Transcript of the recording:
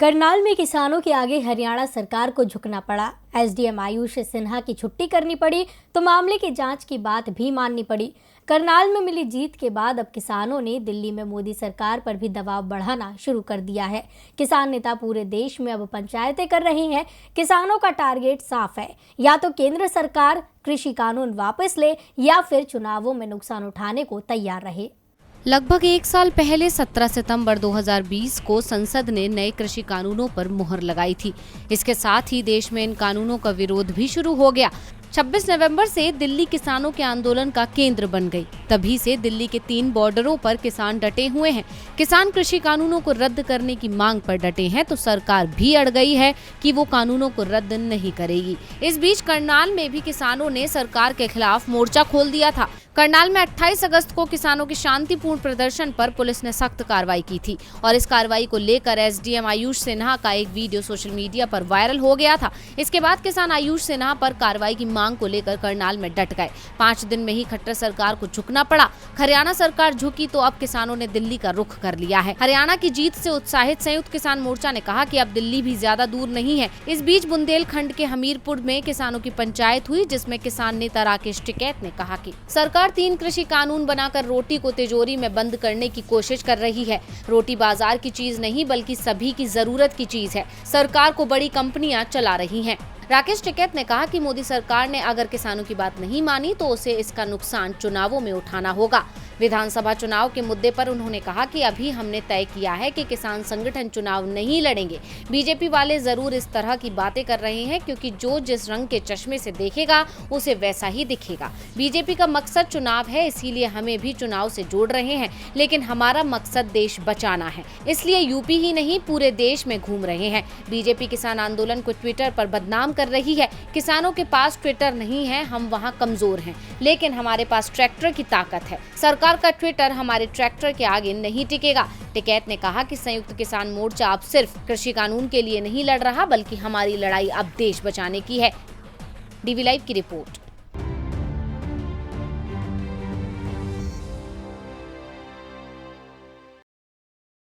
करनाल में किसानों के आगे हरियाणा सरकार को झुकना पड़ा। एसडीएम आयुष सिन्हा की छुट्टी करनी पड़ी तो मामले की जांच की बात भी माननी पड़ी। करनाल में मिली जीत के बाद अब किसानों ने दिल्ली में मोदी सरकार पर भी दबाव बढ़ाना शुरू कर दिया है। किसान नेता पूरे देश में अब पंचायतें कर रहे हैं। किसानों का टारगेट साफ है, या तो केंद्र सरकार कृषि कानून वापस ले या फिर चुनावों में नुकसान उठाने को तैयार रहे। लगभग एक साल पहले 17 सितंबर 2020 को संसद ने नए कृषि कानूनों पर मुहर लगाई थी। इसके साथ ही देश में इन कानूनों का विरोध भी शुरू हो गया। 26 नवंबर से दिल्ली किसानों के आंदोलन का केंद्र बन गई। तभी से दिल्ली के 3 बॉर्डरों पर किसान डटे हुए हैं। किसान कृषि कानूनों को रद्द करने की मांग पर डटे हैं तो सरकार भी अड़ गई है कि वो कानूनों को रद्द नहीं करेगी। इस बीच करनाल में भी किसानों ने सरकार के खिलाफ मोर्चा खोल दिया था। करनाल में 28 अगस्त को किसानों के शांतिपूर्ण प्रदर्शन पर पुलिस ने सख्त कार्रवाई की थी और इस कार्रवाई को लेकर एसडीएम आयुष सिन्हा का एक वीडियो सोशल मीडिया पर वायरल हो गया था। इसके बाद किसान आयुष सिन्हा पर कार्रवाई की मांग को लेकर करनाल में डट गए। 5 दिन में ही खट्टर सरकार को झुकना पड़ा। हरियाणा सरकार झुकी तो अब किसानों ने दिल्ली का रुख कर लिया है। हरियाणा की जीत से उत्साहित संयुक्त किसान मोर्चा ने कहा कि अब दिल्ली भी ज्यादा दूर नहीं है। इस बीच बुंदेलखंड के हमीरपुर में किसानों की पंचायत हुई, जिसमें किसान नेता राकेश टिकैत ने कहा कि सरकार 3 कृषि कानून बनाकर रोटी को तिजोरी में बंद करने की कोशिश कर रही है। रोटी बाजार की चीज नहीं बल्कि सभी की जरूरत की चीज है। सरकार को बड़ी कंपनियां चला रही हैं। राकेश टिकैत ने कहा कि मोदी सरकार ने अगर किसानों की बात नहीं मानी तो उसे इसका नुकसान चुनावों में उठाना होगा। विधानसभा चुनाव के मुद्दे पर उन्होंने कहा कि अभी हमने तय किया है कि किसान संगठन चुनाव नहीं लड़ेंगे। बीजेपी वाले जरूर इस तरह की बातें कर रहे हैं क्योंकि जो जिस रंग के चश्मे से देखेगा उसे वैसा ही दिखेगा। बीजेपी का मकसद चुनाव है, इसीलिए हमें भी चुनाव से जोड़ रहे हैं, लेकिन हमारा मकसद देश बचाना है, इसलिए यूपी ही नहीं पूरे देश में घूम रहे हैं। बीजेपी किसान आंदोलन को ट्विटर पर बदनाम कर रही है। किसानों के पास ट्विटर नहीं है, हम वहां कमजोर हैं, लेकिन हमारे पास ट्रैक्टर की ताकत है। सरकार का ट्विटर हमारे ट्रैक्टर के आगे नहीं टिकेगा। टिकैत ने कहा कि संयुक्त किसान मोर्चा अब सिर्फ कृषि कानून के लिए नहीं लड़ रहा, बल्कि हमारी लड़ाई अब देश बचाने की है। डीवी लाइव की रिपोर्ट।